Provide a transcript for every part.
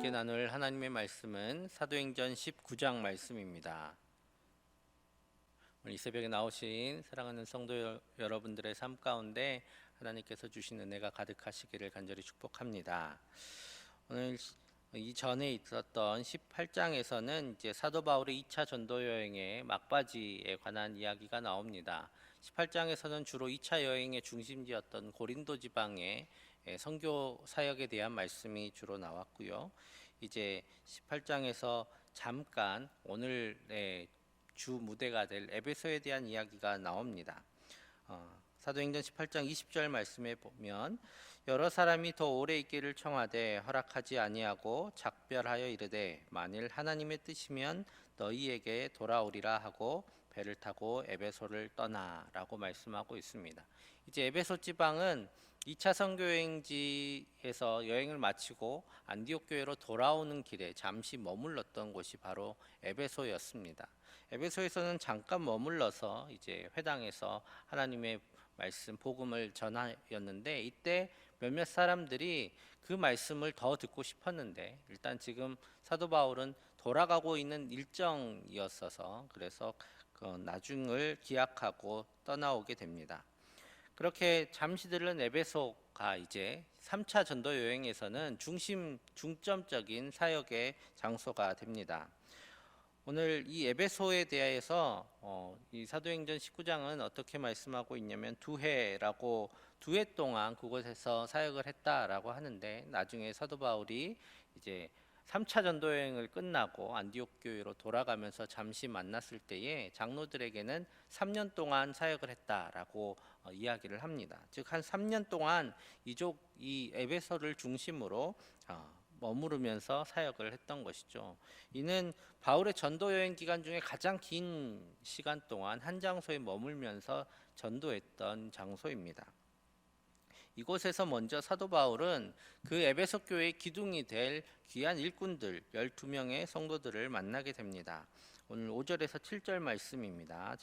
함께 나눌 하나님의 말씀은 사도행전 19장 말씀입니다. 오늘 이 새벽에 나오신 사랑하는 성도 여러분들의 삶 가운데 하나님께서 주신 은혜가 가득하시기를 간절히 축복합니다. 오늘 이전에 있었던 18장에서는 이제 사도 바울의 2차 전도 여행의 막바지에 관한 이야기가 나옵니다. 18장에서는 주로 2차 여행의 중심지였던 고린도 지방의 선교 사역에 대한 말씀이 주로 나왔고요. 이제 18장에서 잠깐 오늘의 주 무대가 될 에베소에 대한 이야기가 나옵니다. 사도행전 18장 20절 말씀에 보면 여러 사람이 더 오래 있기를 청하되 허락하지 아니하고 작별하여 이르되 만일 하나님의 뜻이면 너희에게 돌아오리라 하고 배를 타고 에베소를 떠나라고 말씀하고 있습니다. 이제 에베소 지방은 2차 선교 여행지에서 여행을 마치고 안디옥 교회로 돌아오는 길에 잠시 머물렀던 곳이 바로 에베소였습니다. 에베소에서는 잠깐 머물러서 이제 회당에서 하나님의 말씀 복음을 전하였는데 이때 몇몇 사람들이 그 말씀을 더 듣고 싶었는데 일단 지금 사도 바울은 돌아가고 있는 일정이었어서 그래서 그 나중을 기약하고 떠나오게 됩니다. 그렇게 잠시 들른 에베소가 이제 3차 전도 여행에서는 중점적인 사역의 장소가 됩니다. 오늘 이 에베소에 대해서 이 사도행전 19장은 어떻게 말씀하고 있냐면 두 해 동안 그곳에서 사역을 했다라고 하는데 나중에 사도 바울이 이제 3차 전도 여행을 끝나고 안디옥 교회로 돌아가면서 잠시 만났을 때에 장로들에게는 3년 동안 사역을 했다라고 이야기를 합니다. 즉 한 3년 동안 이 에베소를 중심으로 머무르면서 사역을 했던 것이죠. 이는 바울의 전도 여행 기간 중에 가장 긴 시간 동안 한 장소에 머물면서 전도했던 장소입니다. 이곳에서 먼저 사도 바울은 그 에베소 교회의 기둥이 될 귀한 일꾼들 12명의 성도들을 만나게 됩니다. 오늘 5절에서 7절 말씀입니다.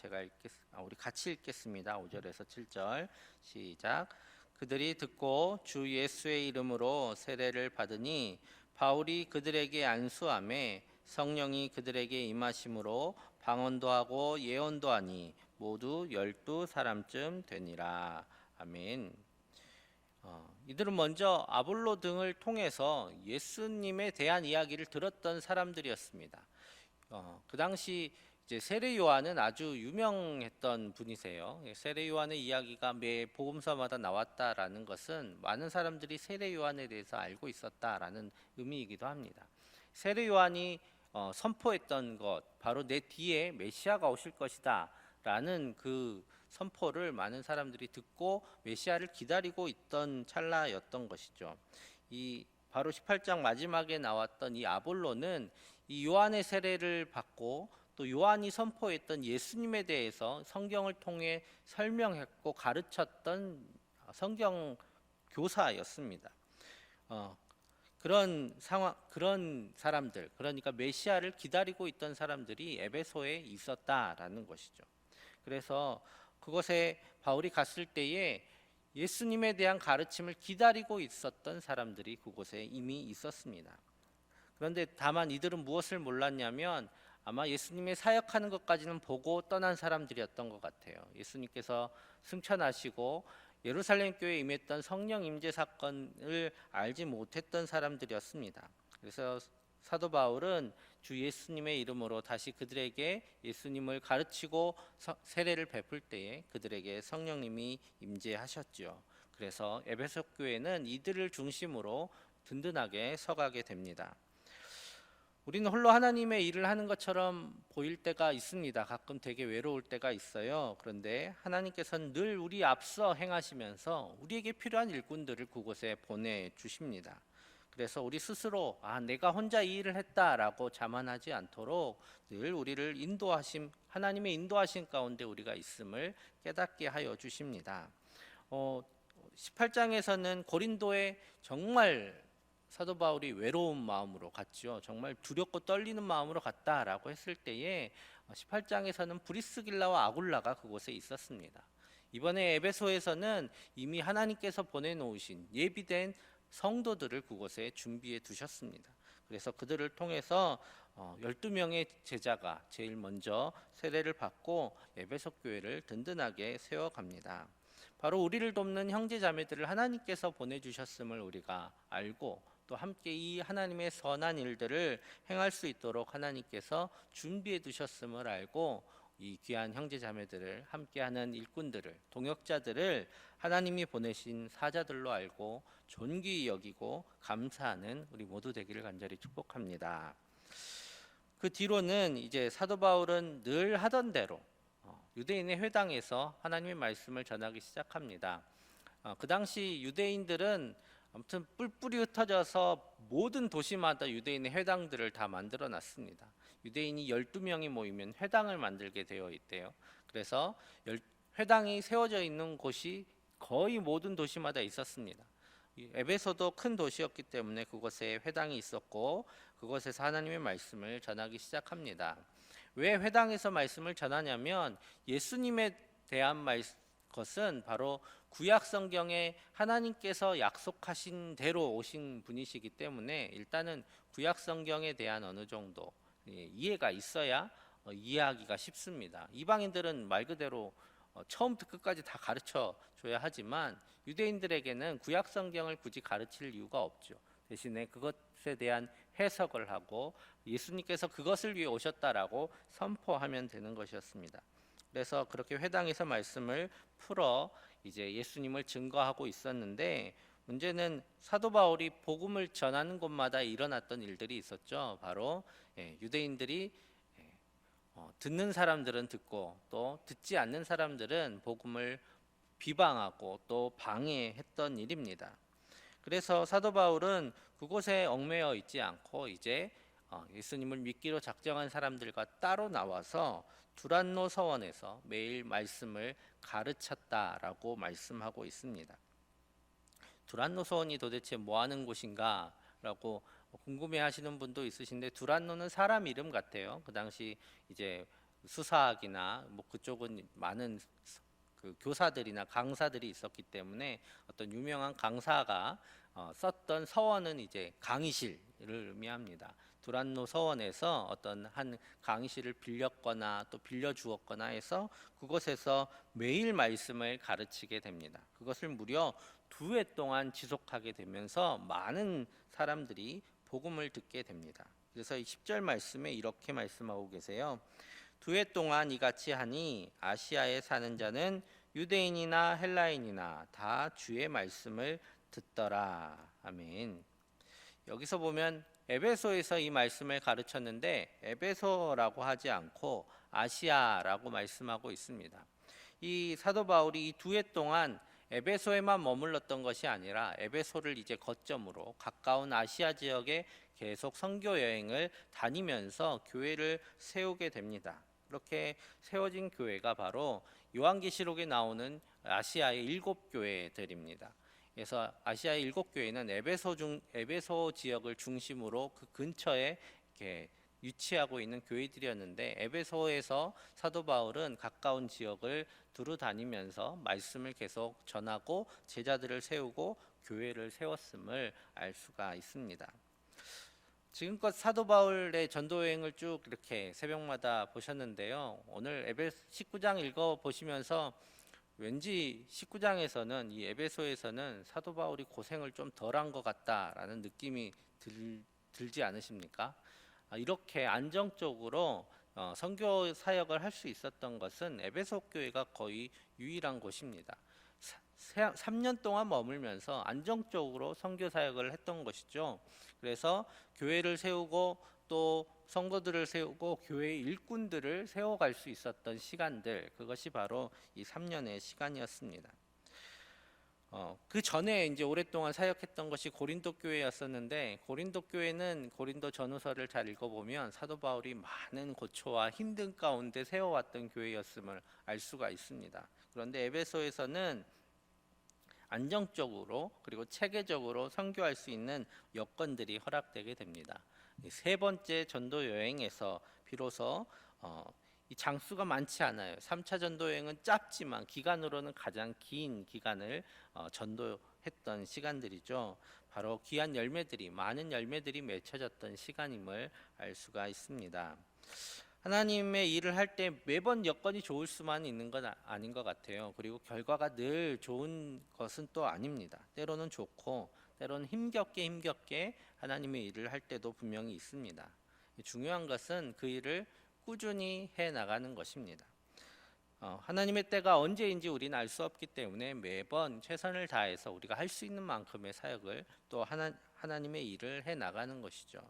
우리 같이 읽겠습니다. 5절에서 7절 시작. 그들이 듣고 주 예수의 이름으로 세례를 받으니 바울이 그들에게 안수하매 성령이 그들에게 임하심으로 방언도 하고 예언도 하니 모두 12사람쯤 되니라. 아멘. 이들은 먼저 아볼로 등을 통해서 예수님에 대한 이야기를 들었던 사람들이었습니다. 그 당시 이제 세례 요한은 아주 유명했던 분이세요. 세례 요한의 이야기가 매 복음서마다 나왔다라는 것은 많은 사람들이 세례 요한에 대해서 알고 있었다라는 의미이기도 합니다. 세례 요한이 선포했던 것 바로 내 뒤에 메시아가 오실 것이다라는 그 선포를 많은 사람들이 듣고 메시아를 기다리고 있던 찰나였던 것이죠. 이 바로 18장 마지막에 나왔던 이 아볼로는 이 요한의 세례를 받고 또 요한이 선포했던 예수님에 대해서 성경을 통해 설명했고 가르쳤던 성경 교사였습니다. 그런 사람들, 그러니까 메시아를 기다리고 있던 사람들이 에베소에 있었다라는 것이죠. 그래서 그곳에 바울이 갔을 때에 예수님에 대한 가르침을 기다리고 있었던 사람들이 그곳에 이미 있었습니다. 그런데 다만 이들은 무엇을 몰랐냐면 아마 예수님의 사역하는 것까지는 보고 떠난 사람들이었던 것 같아요. 예수님께서 승천하시고 예루살렘 교회에 임했던 성령 임재 사건을 알지 못했던 사람들이었습니다. 그래서 사도 바울은 주 예수님의 이름으로 다시 그들에게 예수님을 가르치고 세례를 베풀 때에 그들에게 성령님이 임재하셨죠. 그래서 에베소 교회는 이들을 중심으로 든든하게 서가게 됩니다. 우리는 홀로 하나님의 일을 하는 것처럼 보일 때가 있습니다. 가끔 되게 외로울 때가 있어요. 그런데 하나님께서는 늘 우리 앞서 행하시면서 우리에게 필요한 일꾼들을 그곳에 보내주십니다. 그래서 우리 스스로 내가 혼자 이 일을 했다라고 자만하지 않도록 늘 우리를 하나님의 인도하심 가운데 우리가 있음을 깨닫게 하여 주십니다. 18장에서는 고린도에 정말 사도 바울이 외로운 마음으로 갔죠. 정말 두렵고 떨리는 마음으로 갔다라고 했을 때에 18장에서는 브리스길라와 아굴라가 그곳에 있었습니다. 이번에 에베소에서는 이미 하나님께서 보내놓으신 예비된 성도들을 그곳에 준비해 두셨습니다. 그래서 그들을 통해서 12명의 제자가 제일 먼저 세례를 받고 에베소 교회를 든든하게 세워갑니다. 바로 우리를 돕는 형제 자매들을 하나님께서 보내주셨음을 우리가 알고 또 함께 이 하나님의 선한 일들을 행할 수 있도록 하나님께서 준비해 두셨음을 알고 이 귀한 형제 자매들을 함께하는 일꾼들을 동역자들을 하나님이 보내신 사자들로 알고 존귀히 여기고 감사하는 우리 모두 되기를 간절히 축복합니다. 그 뒤로는 이제 사도 바울은 늘 하던 대로 유대인의 회당에서 하나님의 말씀을 전하기 시작합니다. 그 당시 유대인들은 아무튼 뿔뿔이 흩어져서 모든 도시마다 유대인의 회당들을 다 만들어 놨습니다. 유대인이 12명이 모이면 회당을 만들게 되어 있대요. 그래서 회당이 세워져 있는 곳이 거의 모든 도시마다 있었습니다. 에베소도 큰 도시였기 때문에 그곳에 회당이 있었고 그곳에서 하나님의 말씀을 전하기 시작합니다. 왜 회당에서 말씀을 전하냐면 예수님에 대한 것은 바로 구약 성경에 하나님께서 약속하신 대로 오신 분이시기 때문에 일단은 구약 성경에 대한 어느 정도 이해가 있어야 이해하기가 쉽습니다. 이방인들은 말 그대로 처음부터 끝까지 다 가르쳐 줘야 하지만 유대인들에게는 구약 성경을 굳이 가르칠 이유가 없죠. 대신에 그것에 대한 해석을 하고 예수님께서 그것을 위해 오셨다라고 선포하면 되는 것이었습니다. 그래서 그렇게 회당에서 말씀을 풀어 이제 예수님을 증거하고 있었는데 문제는 사도 바울이 복음을 전하는 곳마다 일어났던 일들이 있었죠. 바로 유대인들이 듣는 사람들은 듣고 또 듣지 않는 사람들은 복음을 비방하고 또 방해했던 일입니다. 그래서 사도 바울은 그곳에 얽매여 있지 않고 이제 예수님을 믿기로 작정한 사람들과 따로 나와서 두란노 서원에서 매일 말씀을 가르쳤다라고 말씀하고 있습니다. 두란노 서원이 도대체 뭐 하는 곳인가라고 궁금해하시는 분도 있으신데 두란노는 사람 이름 같아요. 그 당시 이제 수사학이나 뭐 그쪽은 많은 그 교사들이나 강사들이 있었기 때문에 어떤 유명한 강사가 썼던 서원은 이제 강의실을 의미합니다. 두란노 서원에서 어떤 한 강의실을 빌렸거나 또 빌려주었거나 해서 그곳에서 매일 말씀을 가르치게 됩니다. 그것을 무려 2회 동안 지속하게 되면서 많은 사람들이 복음을 듣게 됩니다. 그래서 이 10절 말씀에 이렇게 말씀하고 계세요. 2회 동안 이같이 하니 아시아에 사는 자는 유대인이나 헬라인이나 다 주의 말씀을 듣더라. 아멘. 여기서 보면 에베소에서 이 말씀을 가르쳤는데 에베소라고 하지 않고 아시아라고 말씀하고 있습니다. 이 사도 바울이 이 2해 동안 에베소에만 머물렀던 것이 아니라 에베소를 이제 거점으로 가까운 아시아 지역에 계속 선교 여행을 다니면서 교회를 세우게 됩니다. 그렇게 세워진 교회가 바로 요한계시록에 나오는 아시아의 7교회들입니다. 그래서 아시아의 7교회는 에베소 지역을 중심으로 그 근처에 이렇게 위치하고 있는 교회들이었는데 에베소에서 사도 바울은 가까운 지역을 두루 다니면서 말씀을 계속 전하고 제자들을 세우고 교회를 세웠음을 알 수가 있습니다. 지금껏 사도 바울의 전도 여행을 쭉 이렇게 새벽마다 보셨는데요. 오늘 에베소 19장 읽어 보시면서 왠지 19장에서는 이 에베소에서는 사도 바울이 고생을 좀 덜한 것 같다라는 느낌이 들지 않으십니까? 이렇게 안정적으로 선교 사역을 할 수 있었던 것은 에베소 교회가 거의 유일한 곳입니다. 3년 동안 머물면서 안정적으로 선교 사역을 했던 것이죠. 그래서 교회를 세우고 또 성도들을 세우고 교회의 일꾼들을 세워갈 수 있었던 시간들, 그것이 바로 이 3년의 시간이었습니다. 그 전에 이제 오랫동안 사역했던 것이 고린도 교회였었는데 고린도 교회는 고린도 전후서를 잘 읽어보면 사도 바울이 많은 고초와 힘든 가운데 세워왔던 교회였음을 알 수가 있습니다. 그런데 에베소에서는 안정적으로 그리고 체계적으로 선교할 수 있는 여건들이 허락되게 됩니다. 세 번째 전도 여행에서 비로소 이 장수가 많지 않아요. 3차 전도 여행은 짧지만 기간으로는 가장 긴 기간을 전도했던 시간들이죠. 바로 귀한 열매들이, 많은 열매들이 맺혀졌던 시간임을 알 수가 있습니다. 하나님의 일을 할 때 매번 여건이 좋을 수만 있는 건 아닌 것 같아요. 그리고 결과가 늘 좋은 것은 또 아닙니다. 때로는 좋고 때로는 힘겹게 하나님의 일을 할 때도 분명히 있습니다. 중요한 것은 그 일을 꾸준히 해 나가는 것입니다. 하나님의 때가 언제인지 우리는 알 수 없기 때문에 매번 최선을 다해서 우리가 할 수 있는 만큼의 사역을 또 하나님의 일을 해 나가는 것이죠.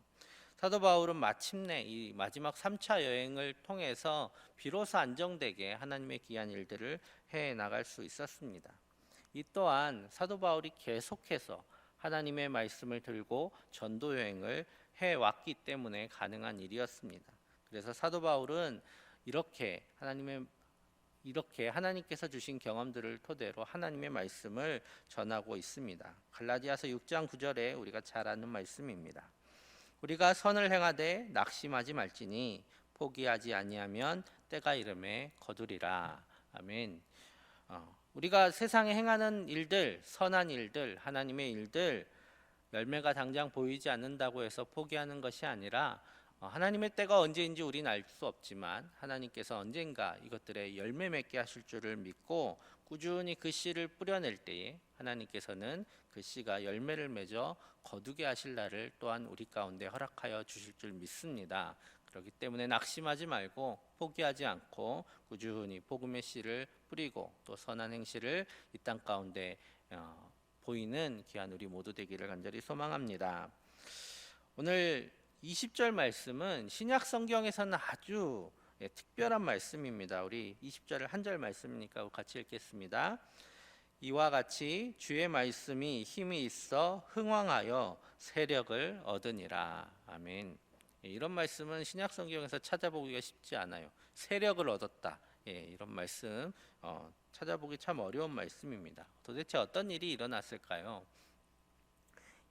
사도 바울은 마침내 이 마지막 3차 여행을 통해서 비로소 안정되게 하나님의 귀한 일들을 해 나갈 수 있었습니다. 이 또한 사도 바울이 계속해서 하나님의 말씀을 들고 전도 여행을 해 왔기 때문에 가능한 일이었습니다. 그래서 사도 바울은 이렇게 하나님께서 주신 경험들을 토대로 하나님의 말씀을 전하고 있습니다. 갈라디아서 6장 9절에 우리가 잘 아는 말씀입니다. 우리가 선을 행하되 낙심하지 말지니 포기하지 아니하면 때가 이름에 거두리라. 아멘. 우리가 세상에 행하는 일들, 선한 일들, 하나님의 일들, 열매가 당장 보이지 않는다고 해서 포기하는 것이 아니라 하나님의 때가 언제인지 우리는 알 수 없지만 하나님께서 언젠가 이것들의 열매 맺게 하실 줄을 믿고 꾸준히 그 씨를 뿌려낼 때에 하나님께서는 그 씨가 열매를 맺어 거두게 하실 날을 또한 우리 가운데 허락하여 주실 줄 믿습니다. 그렇기 때문에 낙심하지 말고 포기하지 않고 꾸준히 복음의 씨를 뿌리고 또 선한 행실을 이 땅 가운데 보이는 귀한 우리 모두 되기를 간절히 소망합니다. 오늘 20절 말씀은 신약 성경에서는 아주 특별한 말씀입니다. 우리 20절을 한 절 말씀이니까 같이 읽겠습니다. 이와 같이 주의 말씀이 힘이 있어 흥왕하여 세력을 얻으니라. 아멘. 이런 말씀은 신약 성경에서 찾아보기가 쉽지 않아요. 세력을 얻었다. 이런 말씀 찾아보기 참 어려운 말씀입니다. 도대체 어떤 일이 일어났을까요?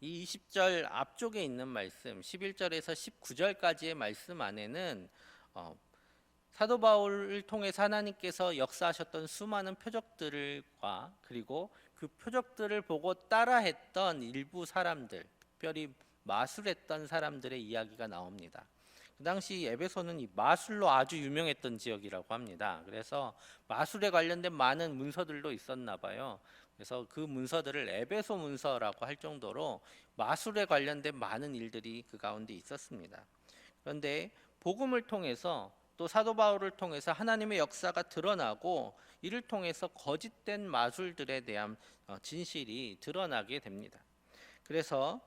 이 20절 앞쪽에 있는 말씀 11절에서 19절까지의 말씀 안에는 사도 바울을 통해서 하나님께서 역사하셨던 수많은 표적들과 그리고 그 표적들을 보고 따라했던 일부 사람들, 특별히 마술했던 사람들의 이야기가 나옵니다. 그 당시 에베소는 이 마술로 아주 유명했던 지역이라고 합니다. 그래서 마술에 관련된 많은 문서들도 있었나 봐요. 그래서 그 문서들을 에베소 문서라고 할 정도로 마술에 관련된 많은 일들이 그 가운데 있었습니다. 그런데 복음을 통해서 또 사도 바울을 통해서 하나님의 역사가 드러나고 이를 통해서 거짓된 마술들에 대한 진실이 드러나게 됩니다. 그래서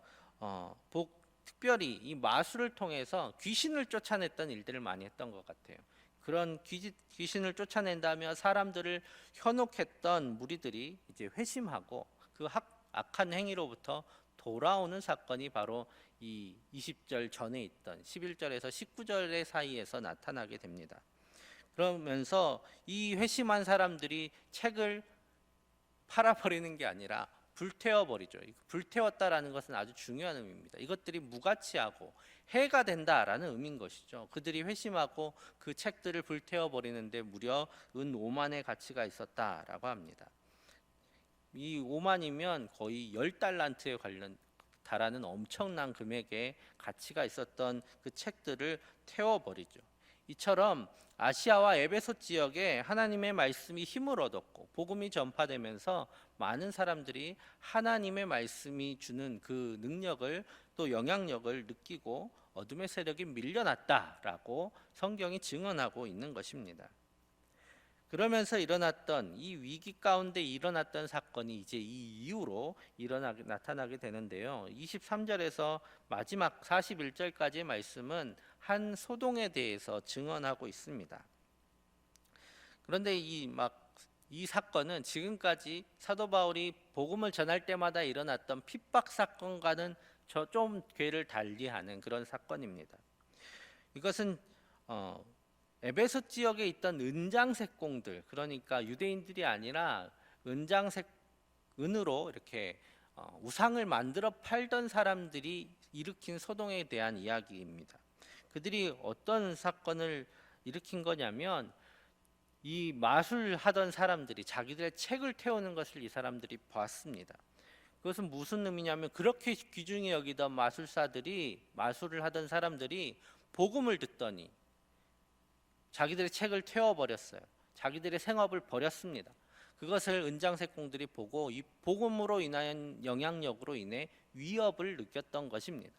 특별히 이 마술을 통해서 귀신을 쫓아냈던 일들을 많이 했던 것 같아요. 그런 귀신을 쫓아낸다며 사람들을 현혹했던 무리들이 이제 회심하고 그 악한 행위로부터 돌아오는 사건이 바로 이 20절 전에 있던 11절에서 19절의 사이에서 나타나게 됩니다. 그러면서 이 회심한 사람들이 책을 팔아버리는 게 아니라 불태워버리죠. 불태웠다라는 것은 아주 중요한 의미입니다. 이것들이 무가치하고 해가 된다라는 의미인 것이죠. 그들이 회심하고 그 책들을 불태워버리는데 무려 은 5만의 가치가 있었다라고 합니다. 이 5만이면 거의 10달란트에 달하는 엄청난 금액의 가치가 있었던 그 책들을 태워버리죠. 이처럼 아시아와 에베소 지역에 하나님의 말씀이 힘을 얻었고 복음이 전파되면서 많은 사람들이 하나님의 말씀이 주는 그 능력을 또 영향력을 느끼고 어둠의 세력이 밀려났다라고 성경이 증언하고 있는 것입니다. 그러면서 일어났던 이 위기 가운데 일어났던 사건이 이제 이 이후로 나타나게 되는데요. 23절에서 마지막 41절까지의 말씀은 한 소동에 대해서 증언하고 있습니다. 그런데 이 사건은 지금까지 사도 바울이 복음을 전할 때마다 일어났던 핍박 사건과는 좀 궤를 달리하는 그런 사건입니다. 이것은 에베소 지역에 있던 은장색 공들, 그러니까 유대인들이 아니라 은으로 이렇게 우상을 만들어 팔던 사람들이 일으킨 소동에 대한 이야기입니다. 그들이 어떤 사건을 일으킨 거냐면 이 마술하던 사람들이 자기들의 책을 태우는 것을 이 사람들이 봤습니다. 그것은 무슨 의미냐면 그렇게 귀중히 여기던 마술사들이 마술을 하던 사람들이 복음을 듣더니 자기들의 책을 태워버렸어요. 자기들의 생업을 버렸습니다. 그것을 은장색공들이 보고 이 복음으로 인한 영향력으로 인해 위협을 느꼈던 것입니다.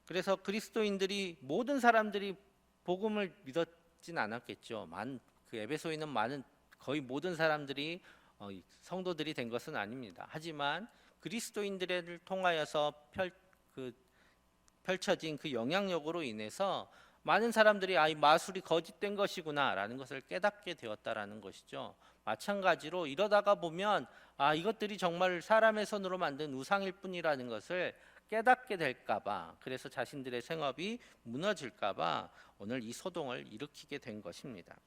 그래서 그리스도인들이 모든 사람들이 복음을 믿었진 않았겠죠. 그 에베소에 있는 거의 모든 사람들이 성도들이 된 것은 아닙니다. 하지만 그리스도인들을 통하여서 펼쳐진 그 영향력으로 인해서 많은 사람들이 이 마술이 거짓된 것이구나라는 것을 깨닫게 되었다라는 것이죠. 마찬가지로 이러다가 보면 이것들이 정말 사람의 손으로 만든 우상일 뿐이라는 것을 깨닫게 될까봐, 그래서 자신들의 생업이 무너질까봐 오늘 이 소동을 일으키게 된 것입니다.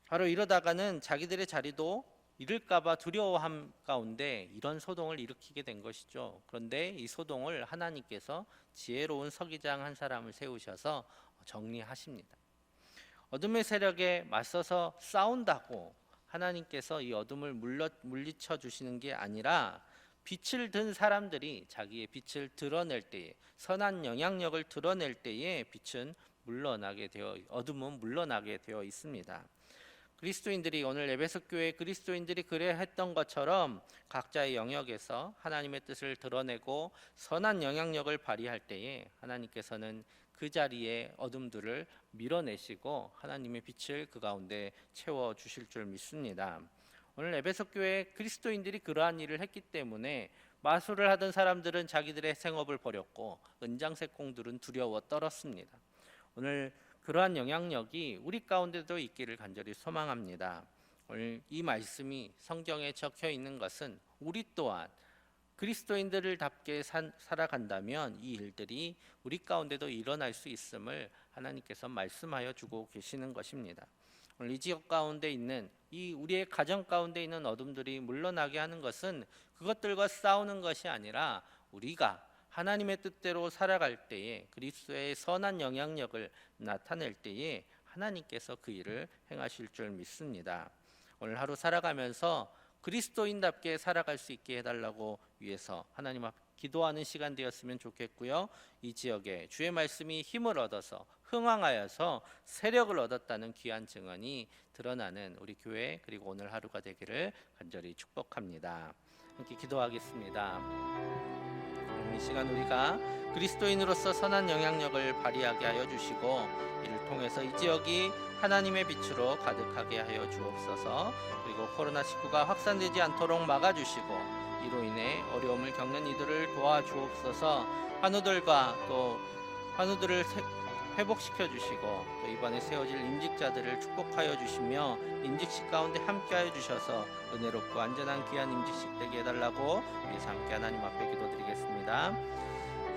바로 이러다가는 자기들의 자리도 잃을까봐 두려워함 가운데 이런 소동을 일으키게 된 것이죠. 그런데 이 소동을 하나님께서 지혜로운 서기장 한 사람을 세우셔서 정리하십니다. 어둠의 세력에 맞서서 싸운다고 하나님께서 이 어둠을 물리쳐 주시는 게 아니라 빛을 든 사람들이 자기의 빛을 드러낼 때에, 선한 영향력을 드러낼 때에 어둠은 물러나게 되어 있습니다. 그리스도인들이 오늘 에베소 교회 그리스도인들이 그래 했던 것처럼 각자의 영역에서 하나님의 뜻을 드러내고 선한 영향력을 발휘할 때에 하나님께서는 그 자리에 어둠들을 밀어내시고 하나님의 빛을 그 가운데 채워 주실 줄 믿습니다. 오늘 에베소 교회 그리스도인들이 그러한 일을 했기 때문에 마술을 하던 사람들은 자기들의 생업을 버렸고 은장색공들은 두려워 떨었습니다. 오늘 그러한 영향력이 우리 가운데도 있기를 간절히 소망합니다. 오늘 이 말씀이 성경에 적혀 있는 것은 우리 또한 그리스도인들답게 살아간다면 이 일들이 우리 가운데도 일어날 수 있음을 하나님께서 말씀하여 주고 계시는 것입니다. 오늘 이 지역 가운데 있는 우리의 가정 가운데 있는 어둠들이 물러나게 하는 것은 그것들과 싸우는 것이 아니라 우리가 하나님의 뜻대로 살아갈 때에 그리스도의 선한 영향력을 나타낼 때에 하나님께서 그 일을 행하실 줄 믿습니다. 오늘 하루 살아가면서 그리스도인답게 살아갈 수 있게 해달라고 위해서 하나님 앞 기도하는 시간 되었으면 좋겠고요. 이 지역에 주의 말씀이 힘을 얻어서 흥황하여서 세력을 얻었다는 귀한 증언이 드러나는 우리 교회 그리고 오늘 하루가 되기를 간절히 축복합니다. 함께 기도하겠습니다. 이 시간 우리가 그리스도인으로서 선한 영향력을 발휘하게 하여 주시고 이를 통해서 이 지역이 하나님의 빛으로 가득하게 하여 주옵소서. 그리고 코로나19가 확산되지 않도록 막아주시고 이로 인해 어려움을 겪는 이들을 도와주옵소서. 환우들을 회복시켜 주시고 또 이번에 세워질 임직자들을 축복하여 주시며 임직식 가운데 함께하여 주셔서 은혜롭고 안전한 귀한 임직식 되게 해달라고 위해서 함께 하나님 앞에 기도드리겠습니다.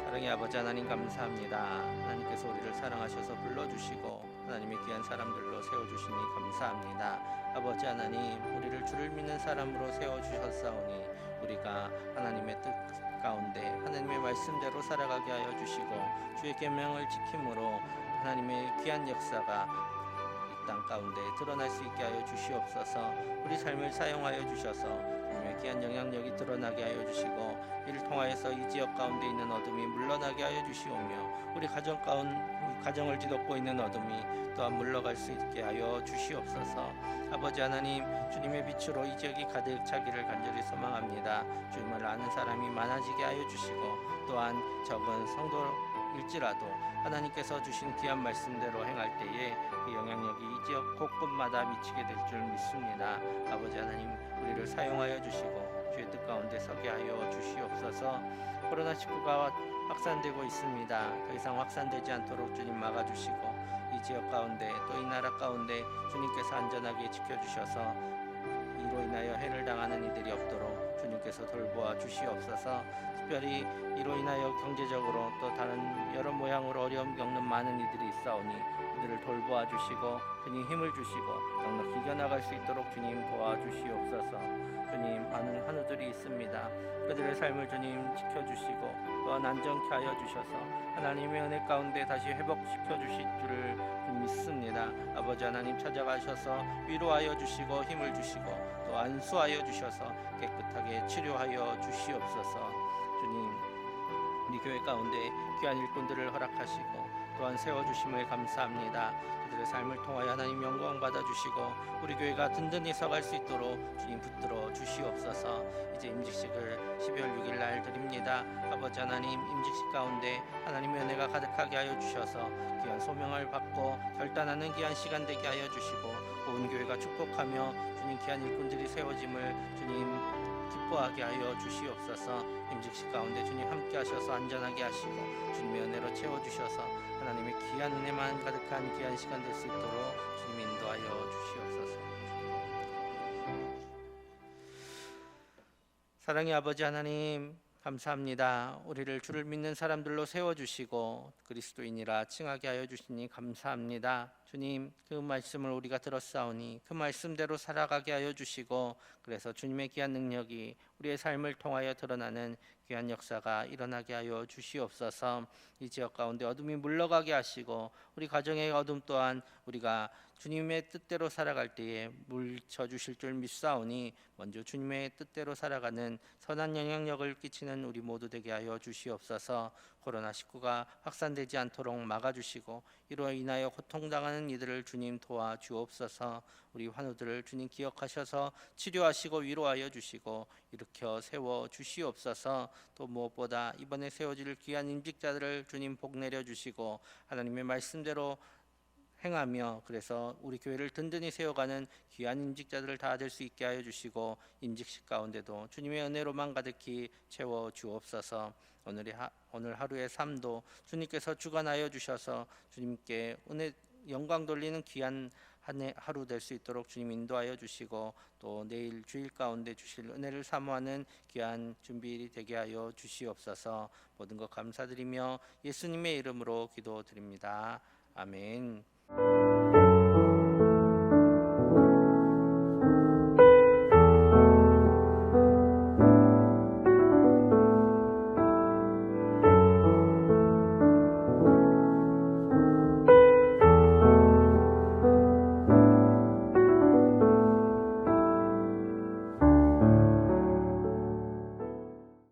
사랑의 아버지 하나님 감사합니다. 하나님께서 우리를 사랑하셔서 불러주시고 하나님의 귀한 사람들로 세워주시니 감사합니다. 아버지 하나님, 우리를 주를 믿는 사람으로 세워주셨사오니 우리가 하나님의 뜻 가운데 하나님의 말씀대로 살아가게 하여 주시고 주의 계명을 지킴으로 하나님의 귀한 역사가 이 땅 가운데 드러날 수 있게 하여 주시옵소서. 우리 삶을 사용하여 주셔서 하나님의 귀한 영향력이 드러나게 하여 주시고 이를 통하여서 이 지역 가운데 있는 어둠이 물러나게 하여 주시오며 우리 가정을 뒤덮고 있는 어둠이 또한 물러갈 수 있게 하여 주시옵소서. 아버지 하나님, 주님의 빛으로 이 지역이 가득 차기를 간절히 소망합니다. 주님을 아는 사람이 많아지게 하여 주시고 또한 적은 성도일지라도 하나님께서 주신 귀한 말씀대로 행할 때에 그 영향력이 이 지역 곳곳마다 미치게 될 줄 믿습니다. 아버지 하나님, 우리를 사용하여 주시고 주의 뜻 가운데 서게 하여 주시옵소서. 코로나19가 확산되고 있습니다. 더 이상 확산되지 않도록 주님 막아주시고 이 지역 가운데 또 이 나라 가운데 주님께서 안전하게 지켜주셔서 이로 인하여 해를 당하는 이들이 없도록 주님께서 돌보아 주시옵소서. 특별히 이로 인하여 경제적으로 또 다른 여러 모양으로 어려움 겪는 많은 이들이 있사오니 이들을 돌보아 주시고 주님 힘을 주시고 넉넉히 이겨나갈 수 있도록 주님 도와주시옵소서. 주님, 많은 환우들이 있습니다. 그들의 삶을 주님 지켜주시고 또한 안정케 하여 주셔서 하나님의 은혜 가운데 다시 회복시켜 주실 줄을 믿습니다. 아버지 하나님 찾아가셔서 위로하여 주시고 힘을 주시고 또 안수하여 주셔서 깨끗하게 치료하여 주시옵소서. 주님, 우리 교회 가운데 귀한 일꾼들을 허락하시고 또한 세워주심을 감사합니다. 그들의 삶을 통하여 하나님 영광 받아주시고 우리 교회가 든든히 서갈 수 있도록 주님 붙들어 주시옵소서. 이제 임직식을 12월 6일 날 드립니다. 아버지 하나님, 임직식 가운데 하나님의 은혜가 가득하게 하여 주셔서 귀한 소명을 받고 결단하는 귀한 시간 되게 하여 주시고 온 교회가 축복하며 주님 귀한 일꾼들이 세워짐을 주님 기뻐하게 하여 주시옵소서. 임직식 가운데 주님 함께 하셔서 안전하게 하시고 주님의 은혜로 채워주셔서 하나님의 귀한 은혜만 가득한 귀한 시간 될 수 있도록 주님 인도하여 주시옵소서. 사랑의 아버지 하나님, 감사합니다. 우리를 주를 믿는 사람들로 세워주시고 그리스도인이라 칭하게 하여 주시니 감사합니다. 주님, 그 말씀을 우리가 들었사오니 그 말씀대로 살아가게 하여 주시고 그래서 주님의 귀한 능력이 우리의 삶을 통하여 드러나는 귀한 역사가 일어나게 하여 주시옵소서. 이 지역 가운데 어둠이 물러가게 하시고 우리 가정의 어둠 또한 우리가 주님의 뜻대로 살아갈 때에 물쳐 주실 줄 믿사오니 먼저 주님의 뜻대로 살아가는 선한 영향력을 끼치는 우리 모두 되게 하여 주시옵소서. 코로나19가 확산되지 않도록 막아주시고 이로 인하여 고통당하는 이들을 주님 도와주옵소서. 우리 환우들을 주님 기억하셔서 치료하시고 위로하여 주시고 일으켜 세워 주시옵소서. 또 무엇보다 이번에 세워질 귀한 임직자들을 주님 복 내려 주시고 하나님의 말씀대로 행하며 그래서 우리 교회를 든든히 세워가는 귀한 임직자들을 다 될 수 있게 하여 주시고 임직식 가운데도 주님의 은혜로만 가득히 채워 주옵소서. 오늘 하루의 삶도 주님께서 주관하여 주셔서 주님께 은혜 영광 돌리는 귀한 하루 될 수 있도록 주님 인도하여 주시고 또 내일 주일 가운데 주실 은혜를 사모하는 귀한 준비일이 되게 하여 주시옵소서. 모든 것 감사드리며 예수님의 이름으로 기도드립니다. 아멘.